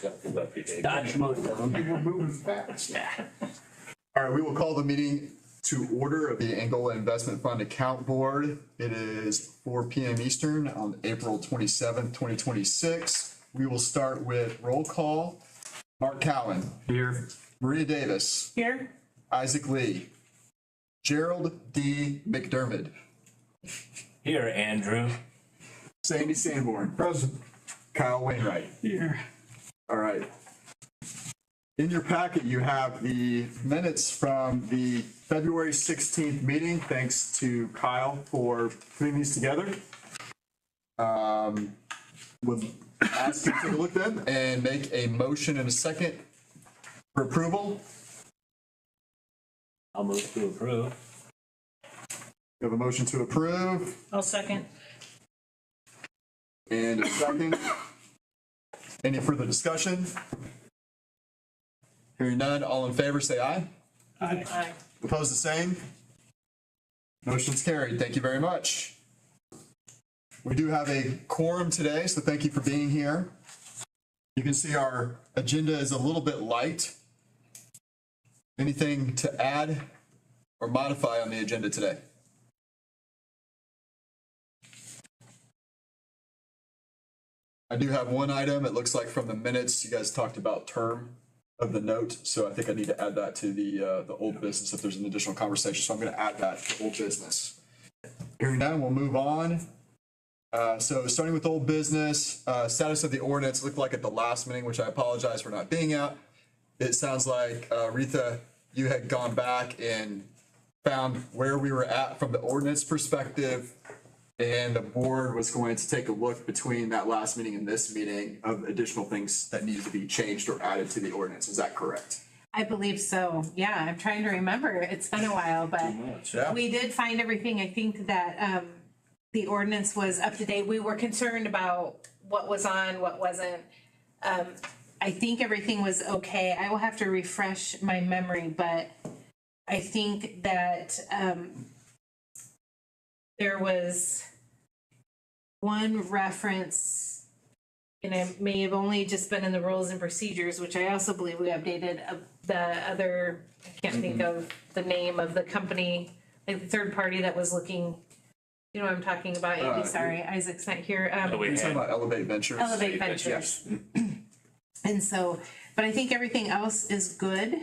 Dodge money. We're moving fast. All right, we will call the meeting to order of the Angola Investment Fund Account Board. It is 4 p.m. Eastern on April 27th, 2026. We will start with roll call. Mark Cowan. Here. Maria Davis. Here. Isaac Lee. Gerald D. McDermott. Here, Andrew. Sandy Sanborn. Present. Kyle Wainwright. Here. All right. In your packet, you have the minutes from the February 16th meeting. Thanks to Kyle for putting these together. We'll ask you to take a look at them and make a motion in a second for approval. I'll move to approve. We have a motion to approve I'll second. and a second. Any further discussion? Hearing none, all in favor say aye. Aye. Opposed, the same. Motion's carried. Thank you very much. We do have a quorum today, so thank you for being here. You can see our agenda is a little bit light. Anything to add or modify on the agenda today? I do have one item. It looks like from the minutes, you guys talked about term of the note, so I think I need to add that to the old business if there's an additional conversation. So I'm going to add that to old business. Hearing none, we'll move on. So starting with old business, status of the ordinance looked like at the last meeting, which I apologize for not being at. It sounds like Retha, you had gone back and found where we were at from the ordinance perspective, and the board was going to take a look between that last meeting and this meeting of additional things that needed to be changed or added to the ordinance. Is that correct? I believe so. Yeah, I'm trying to remember. It's been a while, but Yeah. we did find everything. I think that the ordinance was up to date. We were concerned about what was on, what wasn't. I think everything was okay. I will have to refresh my memory, but I think that there was one reference, and it may have only just been in the rules and procedures, which I also believe we updated the other, I can't think of the name of the company, like the third party that was looking, you know what I'm talking about, Andy, sorry, Isaac's not here. You're talking about Elevate Ventures? Elevate Ventures. And so, but I think everything else is good.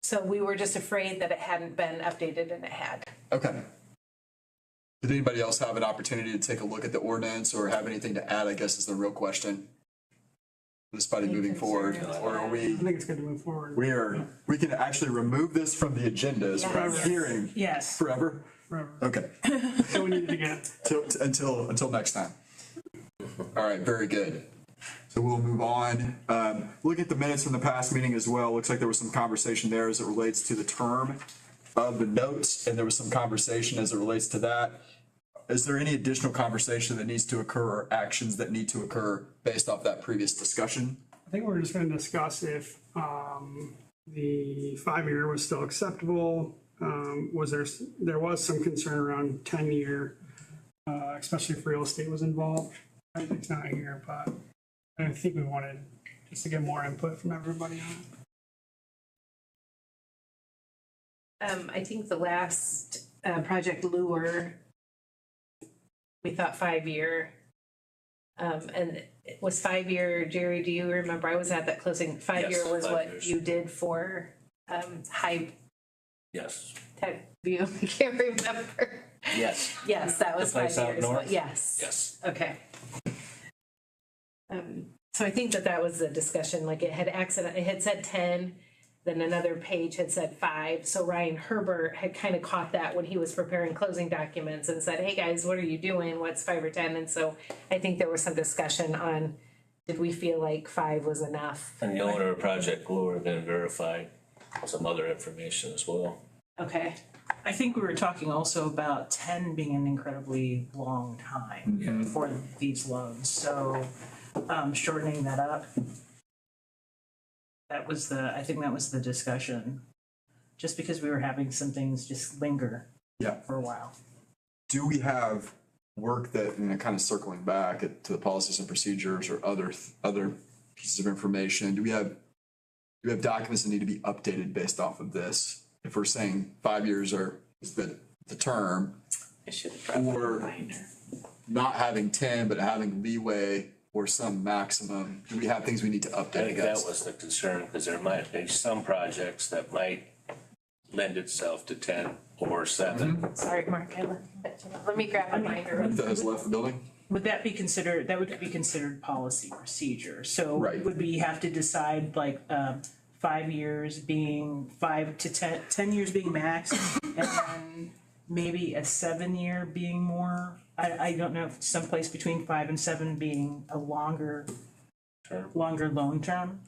So we were just afraid that it hadn't been updated, and it had. Okay. Did anybody else have an opportunity to take a look at the ordinance or have anything to add, I guess is the real question. Despite moving forward, or are I we, think it's good to move forward. we can actually remove this from the agendas from Yes. hearing Yes. forever? Forever. Okay, So we need it again. until next time. All right, very good. So we'll move on. Look at the minutes from the past meeting as well. Looks like there was some conversation there as it relates to the term of the notes, and there was some conversation as it relates to that. Is there any additional conversation that needs to occur or actions that need to occur based off that previous discussion? I think we're just going to discuss if the 5-year was still acceptable. There was some concern around 10-year, especially if real estate was involved. I think it's not here, but I think we wanted just to get more input from everybody on it. I think the last Project Lure, we thought 5-year. And it was 5-year, Jerry, do you remember? I was at that closing. 5-year Yes, was 5 what years. you did for High Yes. Tech View. I can't remember. Yes. Yes, that was The place 5 out years. north? Yes. Yes. Okay. So I think that was the discussion, like it had said 10, then another page had said 5. So Ryan Herbert had kind of caught that when he was preparing closing documents and said, hey guys, what are you doing? What's 5 or 10? And so I think there was some discussion on, did we feel like 5 was enough? And the owner of Project Lure then verified some other information as well. Okay. I think we were talking also about 10 being an incredibly long time for these loans. So shortening that up, I think that was the discussion. Just because we were having some things just linger Yeah. for a while. Do we have work that, and kind of circling back to the policies and procedures or other pieces of information, do we have documents that need to be updated based off of this? If we're saying 5 years is the term, I should have brought my or reminder. not having 10, but having leeway or some maximum, do we have things we need to I update think that against? was the concern, because there might be some projects that might lend itself to 10 or 7. Sorry, Mark, let me grab a binder. That has left the building? Would that be considered, that would be considered policy procedure? So Right. would we have to decide like 5 years being 5 to 10 years being max, and then maybe a 7-year being more? I don't know, if someplace between 5 and 7 being a longer loan term?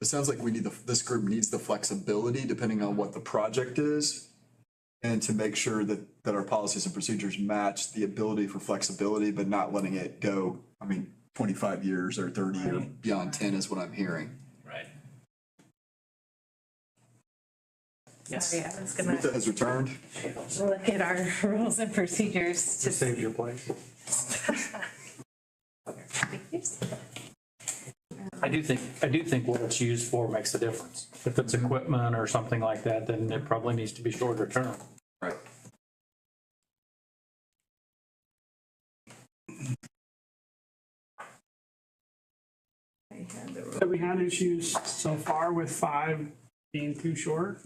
It sounds like this group needs the flexibility depending on what the project is, and to make sure that our policies and procedures match the ability for flexibility, but not letting it go, 25 years or 30 or beyond 10 is what I'm hearing. Right. Yes. Sorry, I was gonna Rita has returned. look at our rules and procedures to Save your place. I do think what it's used for makes a difference. If it's equipment or something like that, then it probably needs to be shorter term. Right. Have we had issues so far with 5 being too short?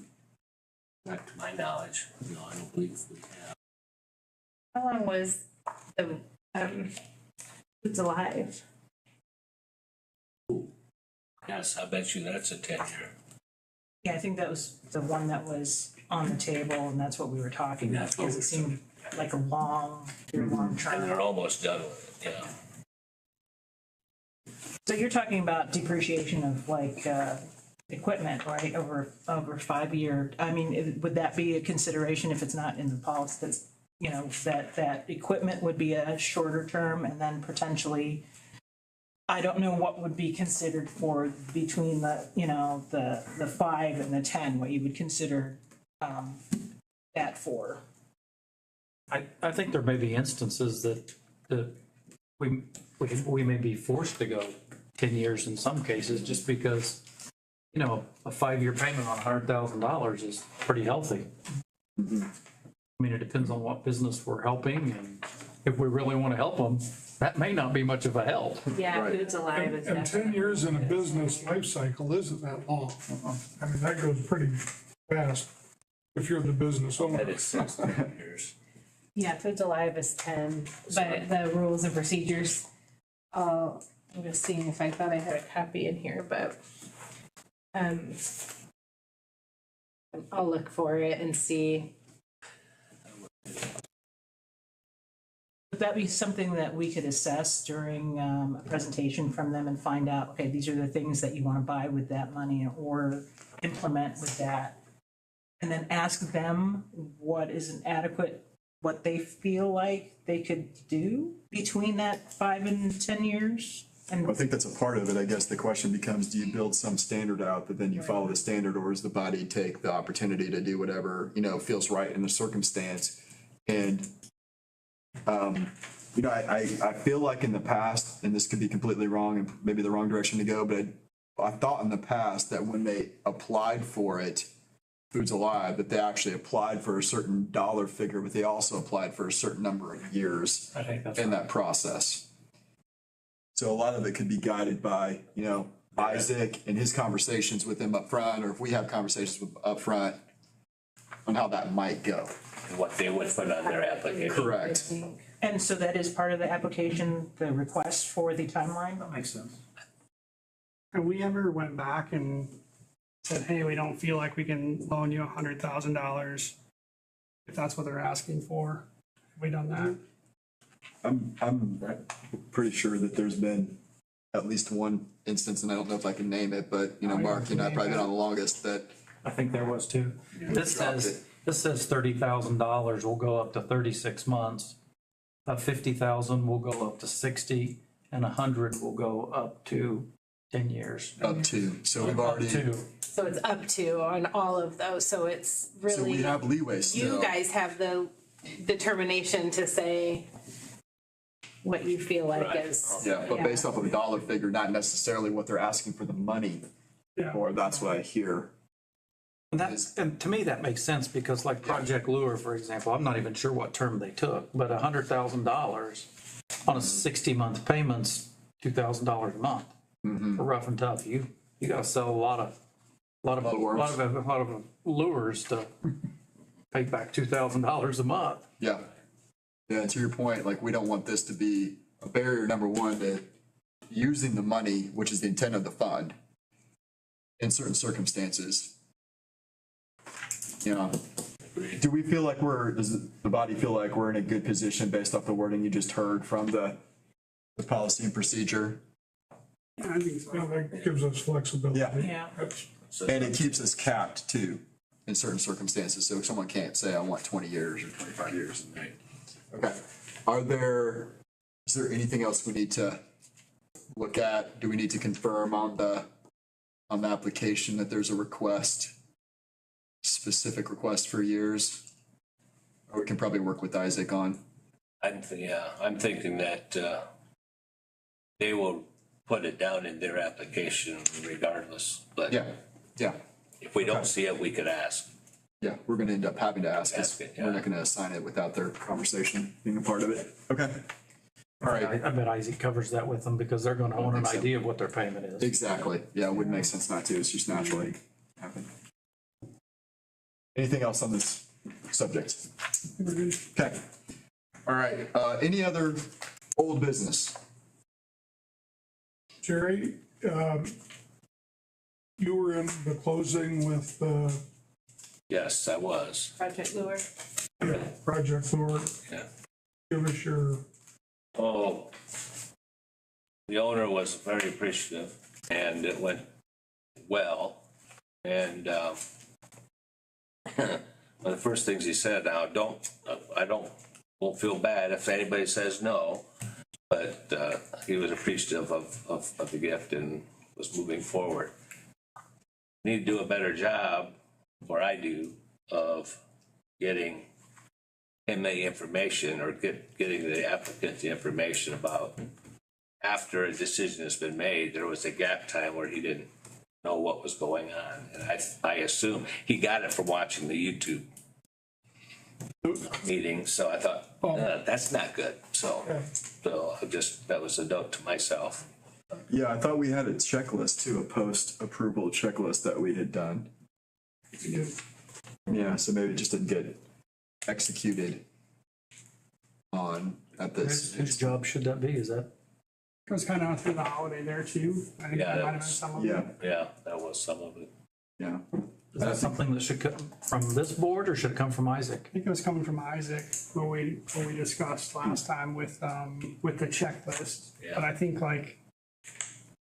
Not to my knowledge, no, I don't believe we have. How long was the Foods Alive? Yes, I bet you that's a 10-year. Yeah, I think that was the one that was on the table, and that's what we were talking about, That's what because it seemed like a long And term. they're almost done with it, yeah. So you're talking about depreciation of like equipment, right, over 5 year, would that be a consideration if it's not in the policy, that's, that equipment would be a shorter term, and then potentially, I don't know what would be considered for between the 5 and the 10, what you would consider that for. I think there may be instances that we may be forced to go 10 years in some cases, just because, a 5-year payment on $100,000 is pretty healthy. It depends on what business we're helping, and if we really want to help them, that may not be much of a help. Yeah, Right. Foods Alive is And definitely. 10 years in a business life cycle isn't that long. That goes pretty fast if you're the business owner. That is 6 years. Yeah, Foods Alive is 10, but the rules and procedures, I'm just seeing if I thought I had a copy in here, but I'll look for it and see. Would that be something that we could assess during a presentation from them and find out, okay, these are the things that you want to buy with that money or implement with that? And then ask them what is an adequate, what they feel like they could do between that 5 and 10 years? And I think that's a part of it. I guess the question becomes, do you build some standard out that then you follow the standard, or does the body take the opportunity to do whatever, feels right in the circumstance? And, I feel like in the past, and this could be completely wrong and maybe the wrong direction to go, but I thought in the past that when they applied for it, Foods Alive, that they actually applied for a certain dollar figure, but they also applied for a certain number of years I think that's in that process. So a lot of it could be guided by, Isaac and his conversations with them up front, or if we have conversations with up front on how that might go. And what they would put on their application. Correct. And so that is part of the application, the request for the timeline? That makes sense. Have we ever went back and said, hey, we don't feel like we can loan you $100,000 if that's what they're asking for? Have we done that? I'm pretty sure that there's been at least one instance, and I don't know if I can name it, but, Mark, I've probably been on the longest, that I think there was too. This says $30,000 will go up to 36 months. 50,000 will go up to 60, and 100 will go up to 10 years. up to, so we've Up already, to. So it's up to on all of those, so it's so we really, have leeway still. you guys have the determination to say, what you feel like Right. is. Yeah, but based off of a dollar figure, not necessarily what they're asking for the money, Yeah. or that's what I hear. And that's, and to me, that makes sense because like Project Lure, for example, I'm not even sure what term they took, but $100,000 on a 60-month payments, $2,000 a month. For rough and tough, you gotta sell a lot of lures to pay back $2,000 a month. Yeah. Yeah, and to your point, like, we don't want this to be a barrier, number one, to using the money, which is the intent of the fund, in certain circumstances. You know, do we feel like does the body feel like we're in a good position based off the wording you just heard from the policy and procedure? I think so. Yeah, that gives us flexibility. Yeah. Yeah. That's- And it keeps us capped too, in certain circumstances, so someone can't say, I want 20 years or 25 years. Okay, is there anything else we need to look at? Do we need to confirm on the application that there's a specific request for years? Or we can probably work with Isaac on. I'm thinking that, they will put it down in their application regardless, but Yeah, if we don't see it, we could ask. yeah, we're gonna end up having to ask, 'cause Ask it, we're yeah. not gonna assign it without their conversation being a part of it. Okay. All right. I bet Isaac covers that with them because they're gonna want an think so. idea of what their payment is. Exactly. Yeah, it wouldn't make sense not to. It's just naturally happen. Anything else on this subject? Okay. All right. Any other old business? Jerry, you were in the closing with, Yes, I was, Project Lure. Project Lord. yeah. Give us your, Oh, the owner was very appreciative and it went well. And, one of the first things he said, now, won't feel bad if anybody says no, but, he was appreciative of the gift and was moving forward. Need to do a better job, or I do, of getting him the information or getting the applicant the information about after a decision has been made. There was a gap time where he didn't know what was going on. And I assume he got it from watching the YouTube meeting. So I thought, that's not good. So that was a note to myself. Yeah, I thought we had a checklist too, a post-approval checklist that we had done. Yeah, so maybe it just didn't get executed on at this. Whose job should that be? Is that? It was kind of through the holiday there too. I think Yeah, that that might have been was- some of Yeah, it. Yeah, that was some of it. yeah. Is that something that should come from this board or should it come from Isaac? I think it was coming from Isaac, what we discussed last time with the checklist. Yeah. But I think like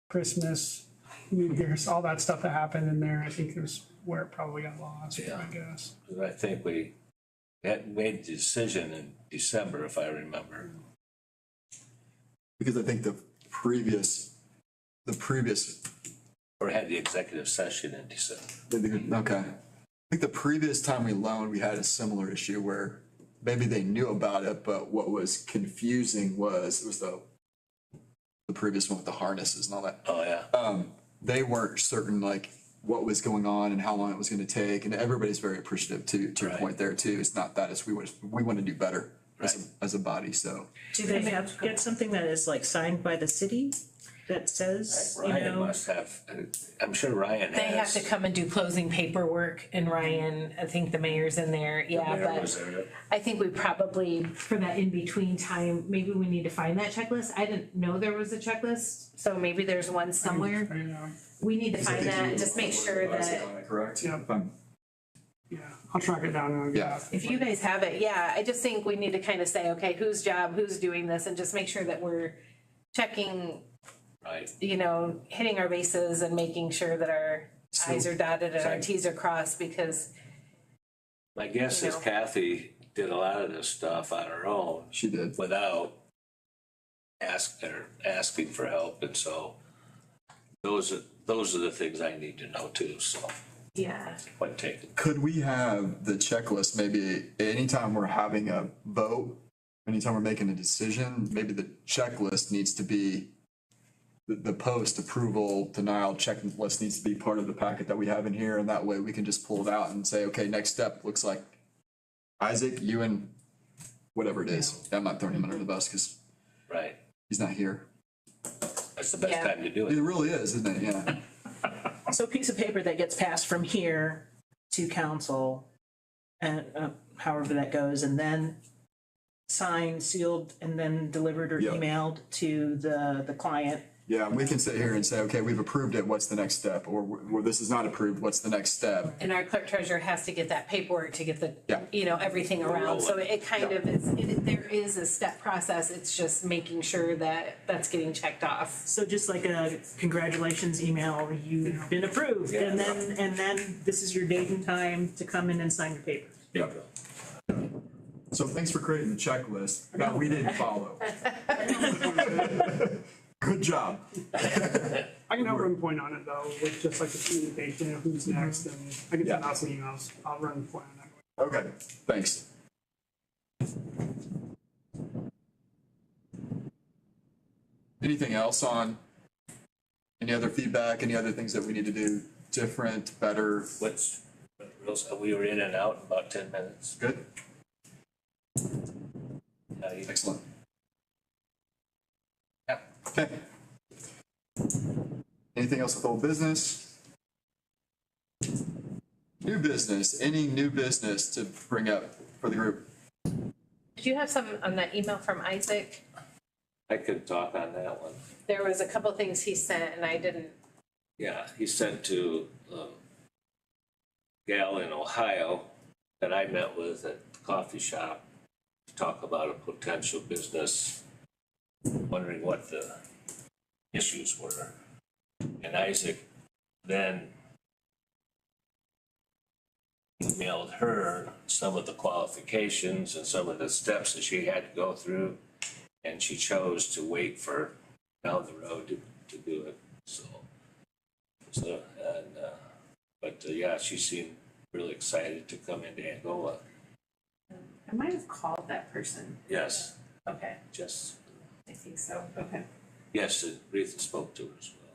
Christmas, New Year's, all that stuff that happened in there, I think is where it probably got lost, Yeah. I guess. I think we had made the decision in December, if I remember. Because I think the previous, Or had the executive session in December. okay. I think the previous time we loaned, we had a similar issue where maybe they knew about it, but what was confusing was, it was the previous one with the harnesses and all that. Oh, yeah. They weren't certain like what was going on and how long it was gonna take, and everybody's very appreciative to your Right. point there too. It's not that, it's we want to do better as a body, so. Do they have, get something that is like signed by the city that says, you Ryan know? must have, I'm sure Ryan has. They have to come and do closing paperwork, and Ryan, I think the mayor's in there, yeah, Mayor was but there. I think we probably, for that in-between time, maybe we need to find that checklist. I didn't know there was a checklist, so maybe there's one somewhere. Yeah, We need to find that and just make sure that, Correct? Yeah. yeah, I'll track it down and I'll get Yeah. it. if you guys have it, yeah, I just think we need to kind of say, okay, whose job, who's doing this, and just make sure that we're checking, Right. you know, hitting our bases and making sure that our i's are dotted and our t's are crossed, because My guess You is know. Kathy did a lot of this stuff on her own She did. without asking for help, and so those are the things I need to know too, so yeah. what take it. Could we have the checklist maybe anytime we're having a vote anytime we're making a decision, maybe the checklist needs to be, the post approval denial checklist needs to be part of the packet that we have in here, and that way we can just pull it out and say, okay, next step looks like Isaac, you and whatever it is. I'm not throwing him under the bus because Right. he's not here. That's the best Yeah. time to do It it. really is, isn't it? Yeah. So a piece of paper that gets passed from here to council, and however that goes, and then signed, sealed, and then delivered or Yep. emailed to the client. Yeah, we can sit here and say, okay, we've approved it, what's the next step? Or this is not approved, what's the next step? And our clerk treasurer has to get that paperwork to get the, Yeah. everything around. So it kind of is, there is a step process. It's just making sure that that's getting checked off. So just like a congratulations email, you've been approved, and then this is your date and time to come in and sign your paper. Yeah. So thanks for creating the checklist that we didn't follow. Good job. I can have one point on it though, with just like the communication of who's next, and I can send out some emails. I'll run the point on that. Okay, thanks. Anything else on any other feedback, any other things that we need to do different, better? We were in and out in about 10 minutes. Good? You- Excellent. Yeah. Okay. Anything else with old business? New business, any new business to bring up for the group? Did you have some on that email from Isaac? I could talk on that one. There was a couple things he sent and I didn't. Yeah, he sent to gal in Ohio that I met with at the coffee shop to talk about a potential business, wondering what the issues were. And Isaac then emailed her some of the qualifications and some of the steps that she had to go through, and she chose to wait for down the road to do it. But yeah, she seemed really excited to come into Angola. I might have called that person. Yes, Okay, just, I think so. Okay. yes, Retha spoke to her as well.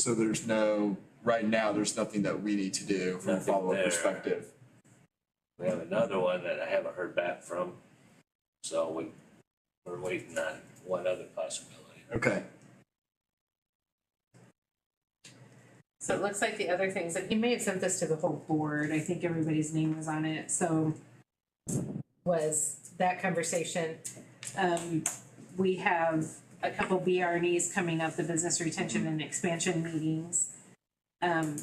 So there's no, right now, there's nothing that we need to do from a Nothing follow-up there. perspective. We have another one that I haven't heard back from, so we're waiting on one other possibility. Okay, So it looks like the other things, and he may have sent this to the whole board, I think everybody's name was on it, so was that conversation. We have a couple BRNEs coming up, the business retention and expansion meetings. And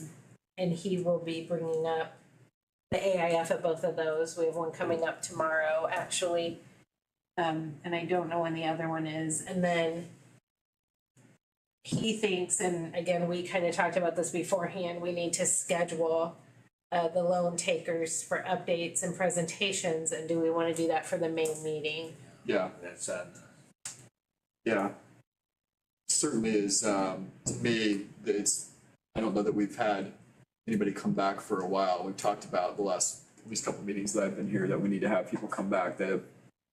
he will be bringing up the AIF at both of those. We have one coming up tomorrow, actually. And I don't know when the other one is. And then he thinks, and again, we kind of talked about this beforehand, we need to schedule the loan takers for updates and presentations. And do we want to do that for the main meeting? yeah, That's on, yeah. Certainly is, to me, I don't know that we've had anybody come back for a while. We've talked about the last, at least couple meetings that I've been here, that we need to have people come back that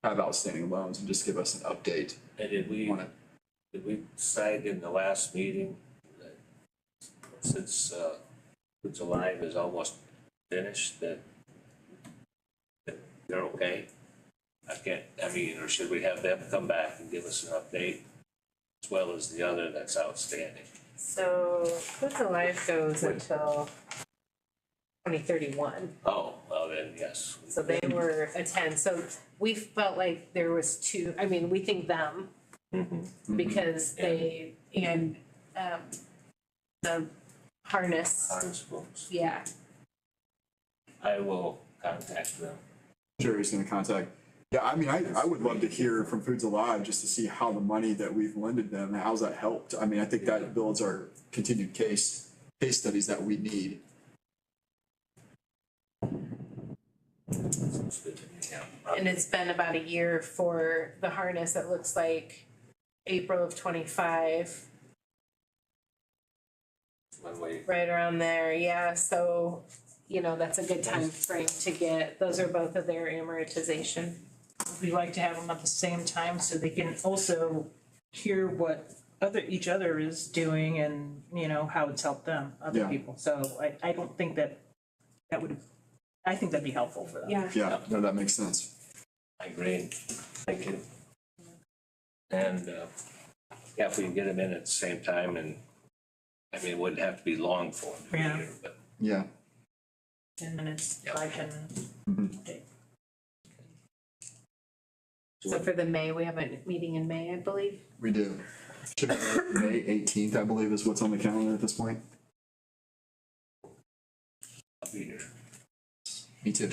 have outstanding loans and just give us an update. and did we decide in the last meeting that since July is almost finished, that they're okay? Or should we have them come back and give us an update as well as the other that's outstanding? So Food Alive goes until 2031. Oh, well then, yes. So they were a 10. So we felt like there was two, I mean, we think them because they, and the harness, Harness folks. yeah. I will contact them. Jerry's gonna contact. Yeah, I mean, I would love to hear from Foods Alive just to see how the money that we've lended them, how's that helped? I mean, I think that builds our continued case studies that we need. Sounds good to me, yeah. And it's been about a year for the harness. It looks like April of 25, When we, right around there. Yeah. So, that's a good time frame to get, those are both of their amortization. we like to have them at the same time so they can also hear what each other is doing and, you know, how it's helped them, other Yeah. people. So I don't think that would, I think that'd be helpful for them. Yeah, no, that makes sense. I agree. Thank you. And, yeah, if we can get them in at the same time and, I mean, it wouldn't have to be long for them to be Yeah. here, but 10 minutes, Yep. 5, 10 Mm-hmm. okay. So for the May, we have a meeting in May, I believe. We do. Should be May 18th, I believe, is what's on the calendar at this point. I'll be here. Me too.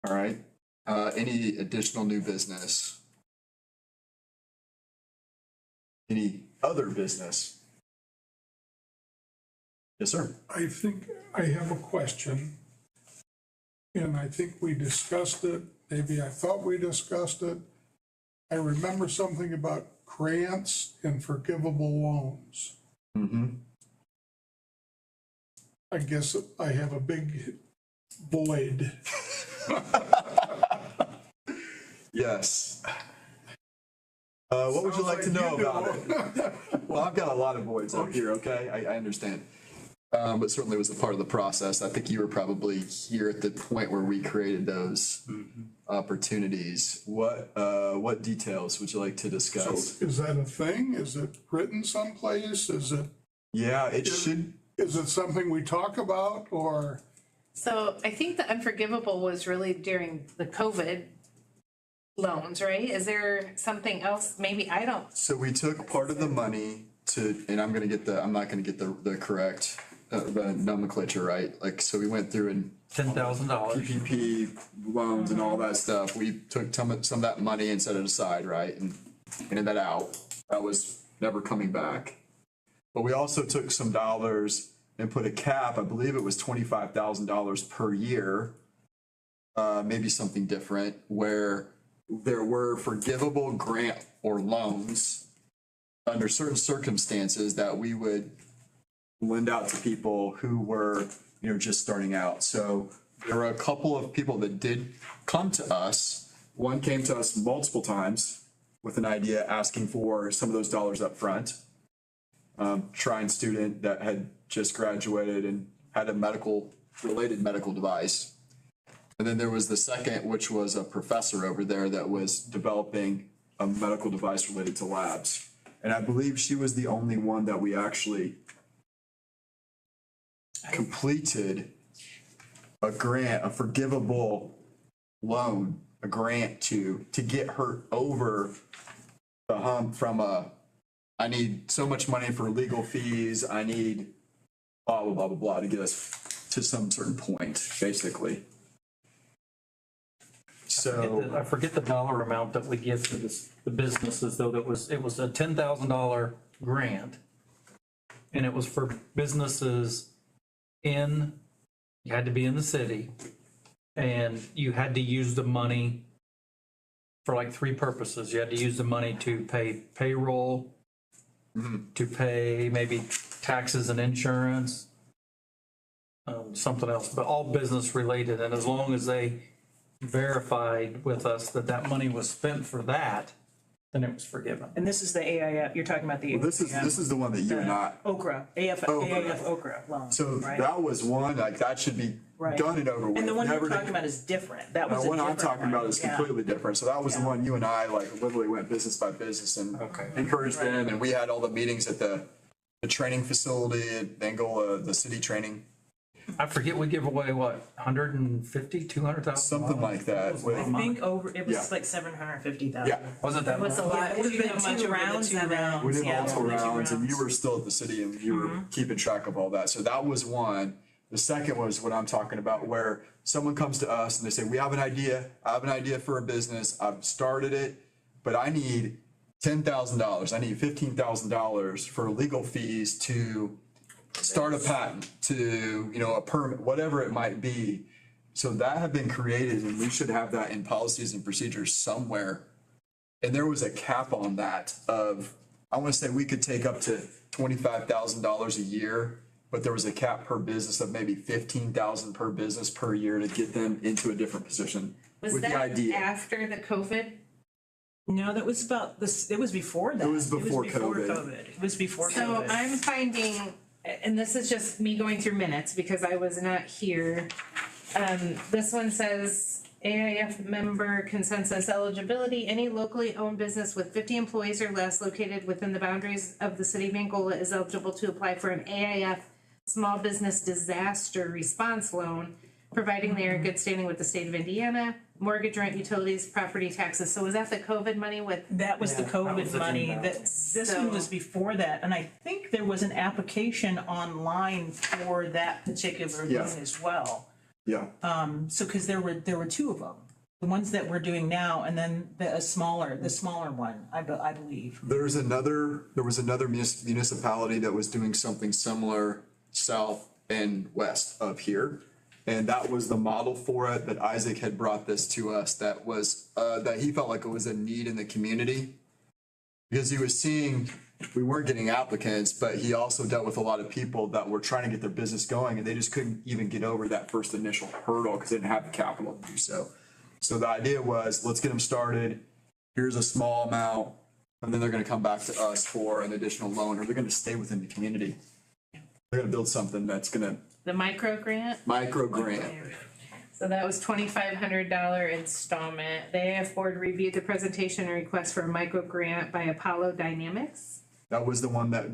All right. Any additional new business? Any other business? Yes, sir. I think I have a question. And I think we discussed it, maybe I thought we discussed it. I remember something about grants and forgivable loans. Mm-hmm. I guess I have a big void. Yes. What would you Sounds like to like know you about do. it? Well, I've got a lot of voids up here, okay? I understand. But certainly was a part of the process. I think you were probably here at the point where we created those opportunities. What details would you like to So discuss? is that a thing? Is it written someplace? Is it Should, is it something we talk about or? So I think the unforgivable was really during the COVID loans, right? Is there something else? Maybe I don't. so we took part of the money to, and I'm not gonna get the correct, the nomenclature right. Like, so we went through and $10,000. PPP loans and all that stuff. We took some of that money and set it aside, right? And handed that out. That was never coming back. But we also took some dollars and put a cap, I believe it was $25,000 per year, maybe something different, where there were forgivable grant or loans under certain circumstances that we would lend out to people who were, just starting out. So there were a couple of people that did come to us. One came to us multiple times with an idea asking for some of those dollars up front. Trying student that had just graduated and had a related medical device. And then there was the second, which was a professor over there that was developing a medical device related to labs. And I believe she was the only one that we actually completed a grant, a forgivable loan, a grant to get her over the hump from I need so much money for legal fees, I need blah, blah, blah, blah, blah, to get us to some certain point, basically. So, I forget the dollar amount that we give to the businesses, though, it was a $10,000 grant. And it was for businesses you had to be in the city, and you had to use the money for like 3 purposes. You had to use the money to pay payroll, to pay maybe taxes and insurance, something else, but all business related. And as long as they verified with us that money was spent for that, then it was forgiven. And this is the AIF, you're talking about the. this is the one that you and I, Okra, AIF Okra loan, so right? that was one, like, that should be Right. done and over with. And the one you're Never to- talking about is different. That was The a one I'm different talking about one. is Yeah. completely different. So that was the Yeah. one you and I literally went business by business and encouraged them. And we had all the meetings at the training facility at Angola, the city training, I forget, we give away what, 150, 200,000? something like that. I think it Yeah. was like 750,000. Yeah, Wasn't that It was a much? lot. It would have been How much two over the rounds two of rounds? we did Yeah, multiple over the two rounds and you rounds. were still at the city and you were keeping track of all that. So that was one. The second was what I'm talking about, where someone comes to us and they say, I have an idea for a business. I've started it, but I need $10,000. I need $15,000 for legal fees to start a patent, to, a permit, whatever it might be. So that had been created and we should have that in policies and procedures somewhere. And there was a cap on that of, I want to say we could take up to $25,000 a year but there was a cap per business of maybe 15,000 per business per year to get them into a different position. Was with the that idea. after the COVID? No, that was about this, it was before that. It was before COVID. It was before So COVID. I'm finding, and this is just me going through minutes because I was not here. This one says AIF member consensus eligibility, any locally owned business with 50 employees or less located within the boundaries of the city of Angola is eligible to apply for an AIF small business disaster response loan, providing they are in good standing with the state of Indiana, mortgage, rent, utilities, property taxes. So was that the COVID money with? That was the Yeah, that was COVID the money, thing. this one was before that, and I think there was an application online for that particular Yeah. loan as well. Yeah. So, cause there were two of them, the ones that we're doing now, and then the smaller one, I believe. There was another municipality that was doing something similar south and west of here. And that was the model for it, that Isaac had brought this to us, that was, that he felt like it was a need in the community. Because he was seeing, we weren't getting applicants, but he also dealt with a lot of people that were trying to get their business going and they just couldn't even get over that first initial hurdle because they didn't have the capital to do so. So the idea was, let's get them started, here's a small amount, and then they're gonna come back to us for an additional loan, or they're gonna stay within the community. They're gonna build something that's gonna The micro grant? micro grant. So that was $2,500 installment. The AIF board reviewed the presentation and request for a micro grant by Apollo Dynamics. That was the one that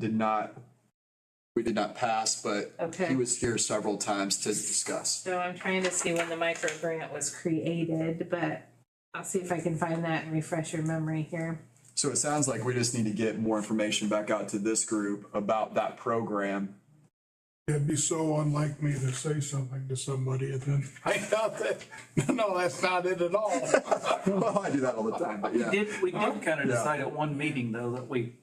we did not pass, but Okay. he was here several times to discuss. So I'm trying to see when the micro grant was created, but I'll see if I can find that and refresh your memory here. So it sounds like we just need to get more information back out to this group about that program. It'd be so unlike me to say something to somebody and then find out that, no, that's not it at all. Well, I do that all the time, but yeah. We did kind of decide at one meeting though that we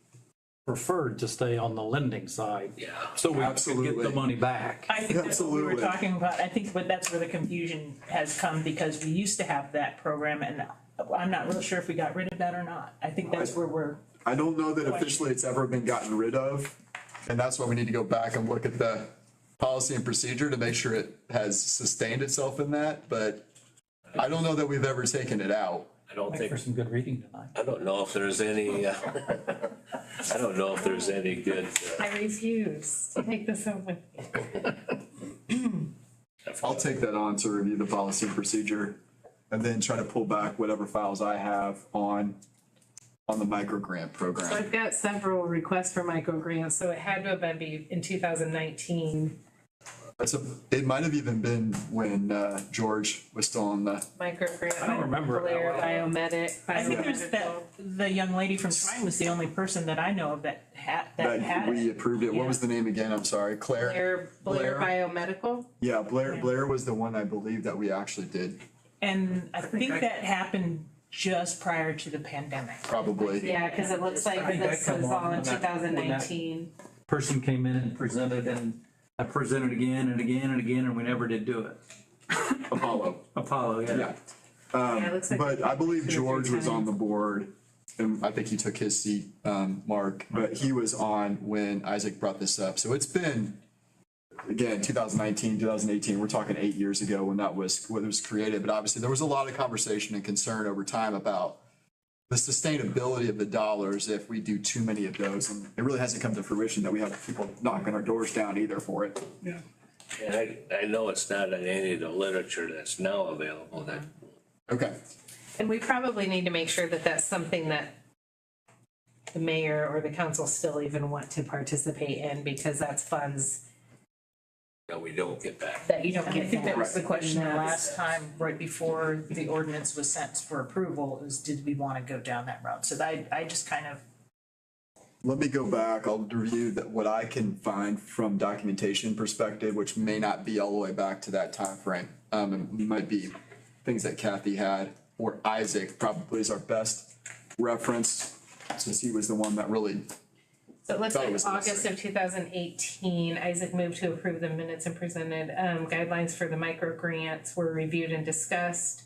preferred to stay on the lending side. Yeah. So we could get Absolutely. the money back. I think that's what we were Absolutely. talking about, I think, but that's where the confusion has come, because we used to have that program, and I'm not real sure if we got rid of that or not. I think that's where we're, I don't know that officially it's ever been gotten rid of. And that's why we need to go back and look at the policy and procedure to make sure it has sustained itself in that. But I don't know that we've ever taken it out. I don't Make think, for some good reading tonight. I don't know if there's any, I don't know if there's any good, I refuse to take this home with me. I'll take that on to review the policy and procedure and then try to pull back whatever files I have on the micro grant So program. I've got several requests for micro grants, so it had to have been in 2019. It might have even been when George was still on the, Micro grant. I don't remember it that Blair, well. Biomedic. I think there's the young lady from Shrine was the only person that I know of that had that we it. approved it. What was the name again? I'm sorry, Claire? Blair Blair? Biomedical. Yeah, Blair was the one I believe that we actually did, And I think that happened just prior to the pandemic. probably. Yeah, because it looks like I think I this come was all on in when that- 2019. Person came in and presented, and I presented again and again and again, and we never did do it. Apollo. Apollo, yeah. Yeah. Yeah, it looks like But I believe 2 or 3 George was on times. the board, and I think he took his seat, Mark, but he was on when Isaac brought this up. So it's been, again, 2019, 2018, we're talking 8 years ago when it was created. But obviously, there was a lot of conversation and concern over time about the sustainability of the dollars if we do too many of those. And it really hasn't come to fruition that we have people knocking our doors down either for it. Yeah. and I know it's not in any of the literature that's now available that, Okay. And we probably need to make sure that that's something that the mayor or the council still even want to participate in, because that's funds that we don't get back. that you don't And get I think that back. was the question the And last time, right before the ordinance was sent for approval, is did we want to go down that route? So I just kind of, Let me go back. I'll review what I can find from documentation perspective, which may not be all the way back to that time frame. It might be things that Kathy had, or Isaac probably is our best reference, since he was the one that really. So it looks Thought it like was August necessary. of 2018, Isaac moved to approve the minutes and presented guidelines for the micro grants were reviewed and discussed.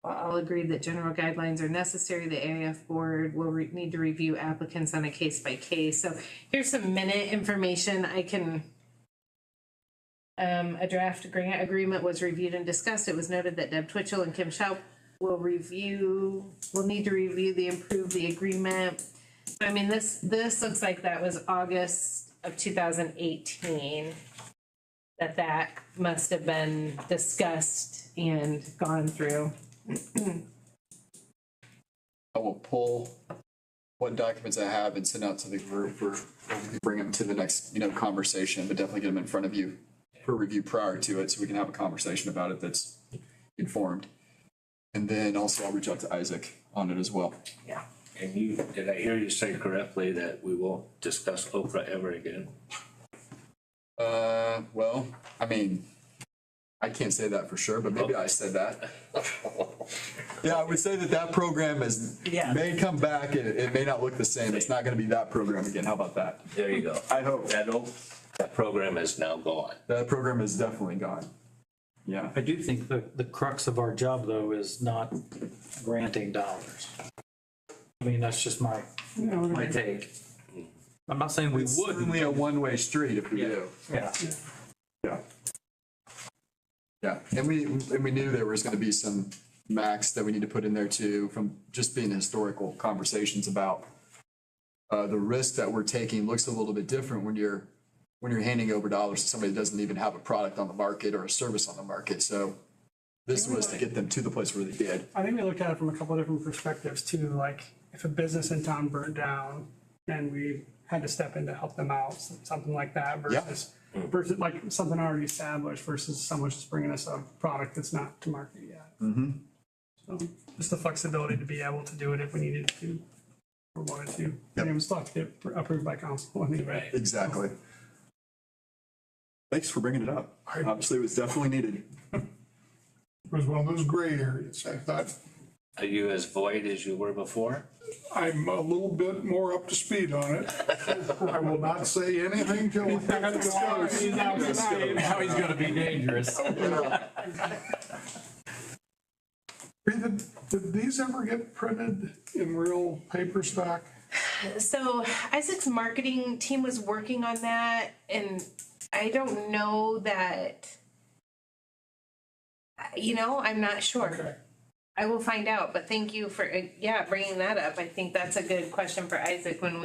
All agreed that general guidelines are necessary. The AIF board will need to review applicants on a case by case. So here's some minute information. I can A draft grant agreement was reviewed and discussed. It was noted that Deb Twitchell and Kim Schaub will need to review approve the agreement. I mean, this looks like that was August of 2018, that must have been discussed and gone through. I will pull what documents I have and send out to the group for, bring them to the next, conversation, but definitely get them in front of you for review prior to it, so we can have a conversation about it that's informed. And then also I'll reach out to Isaac on it as well. Yeah. And did I hear you say correctly that we won't discuss Okra ever again? Well, I mean, I can't say that for sure, but maybe I said that. Yeah, I would say that program may come back and it may not look the same. It's not gonna be that program again. How about that? There you go. I hope. That program is now gone. That program is definitely gone. Yeah. I do think the crux of our job, though, is not granting dollars. I mean, that's just my take. I'm not saying we It's wouldn't. certainly a one-way street if we do. Yeah. Yeah. Yeah, and we knew there was gonna be some max that we need to put in there too, from just being historical conversations about the risk that we're taking looks a little bit different when you're handing over dollars to somebody that doesn't even have a product on the market or a service on the market. So this was to get them to the place where they did. I think we looked at it from a couple of different perspectives too, like if a business in town burned down and we had to step in to help them out, something like that versus like something already established versus someone just bringing us a product that's not to market yet. Mm-hmm. So just the flexibility to be able to do it if we needed to or wanted to. And it was still have to get approved by council anyway. Right. Exactly. Thanks for bringing it up. Obviously, it was definitely needed. It was one of those gray areas. I thought, Are you as void as you were before? I'm a little bit more up to speed on it. I will not say anything till it's discussed. Now he's gonna be dangerous. Did these ever get printed in real paper stock? So Isaac's marketing team was working on that, and I don't know that, I'm not sure. Okay. I will find out, but thank you for, bringing that up. I think that's a good question for Isaac when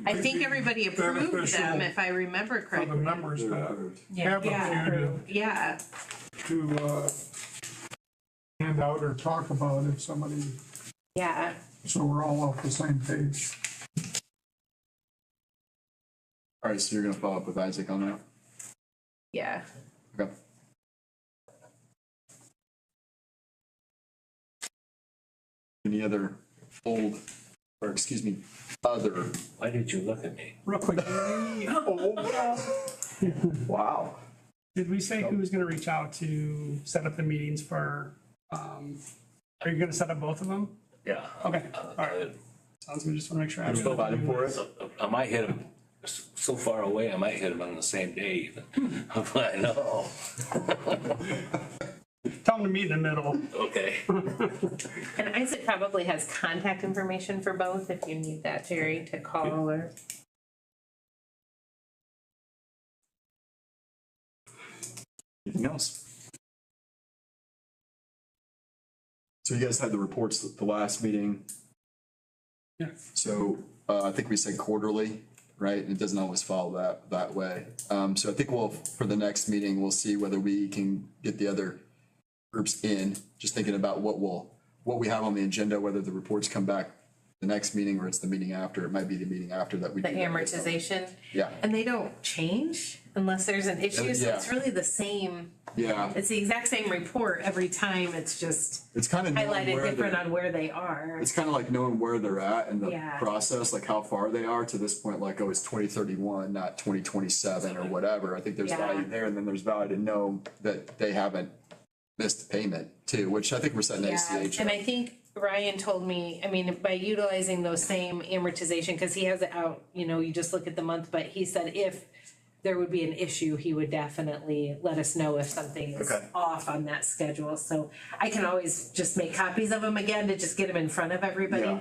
I think everybody approved them, if I remember for the correctly. members to have Yeah, a yeah, few to hand out or talk about if somebody, yeah. so we're all off the same page. All right, so you're gonna follow up with Isaac on that? Yeah. Okay. Any other other? Why did you look at me? Real quick, Wow. did we say who was gonna reach out to set up the meetings for, are you gonna set up both of them? Yeah. Okay, all right. Sounds good, just wanna make sure. I Still fighting for it? I might hit him so far away, I might hit him on the same day even. I know. Tell them to meet in the middle. Okay. And Isaac probably has contact information for both if you need that, Jerry, to call or. Anything else? So you guys had the reports at the last meeting. Yeah. So I think we said quarterly, right? It doesn't always follow that way. So I think for the next meeting, we'll see whether we can get the other groups in, just thinking about what we have on the agenda, whether the reports come back the next meeting or it's the meeting after. It might be the meeting after that we The do that. amortization. Yeah. And they don't change unless there's an issue, so Yeah. it's really the same, Yeah. it's the exact same report every time, it's just It's kind of highlighted different on where they are. It's kind of like knowing where they're at in the Yeah. process, like how far they are to this point, like, oh, it's 2031, not 2027 or whatever. I think there's Yeah. value there, and then there's value to know that they haven't missed payment too, which I think we're setting Yeah, ACH. and I think Ryan told me, I mean, by utilizing those same amortization, because he has it out, you just look at the month, but he said if there would be an issue, he would definitely let us know if something is Okay. off on that schedule. So I can always just make copies of them again to just get them in front of everybody. Yeah.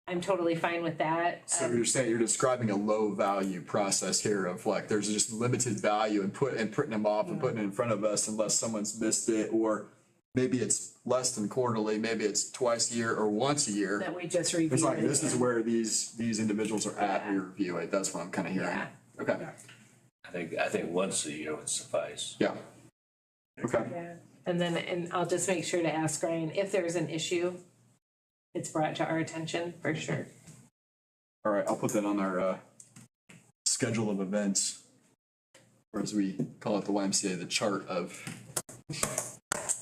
I'm totally fine with that. So you're saying, you're describing a low value process here of like, there's just limited value and putting them off and putting it in front of us unless someone's missed it, or maybe it's less than quarterly, maybe it's twice a year or once a year. That we just reviewed. It's like, it this is again. where these individuals are at, we review it, that's what I'm kind of hearing. Yeah. Okay, I think once a year would suffice. yeah. Okay, Yeah, and I'll just make sure to ask Ryan, if there's an issue, it's brought to our attention for sure. all right, I'll put that on our schedule of events, or as we call it, the YMCA, the chart of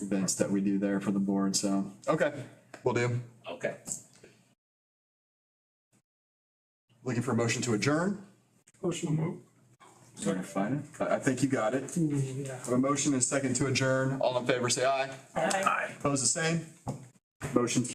events that we do there for the board, so, okay, will do. Okay. Looking for a motion to adjourn? Motion to move. Sorry, fine. I think you got it. Yeah. Have a motion and a second to adjourn. All in favor, say aye. Aye. Opposed, the same. Motion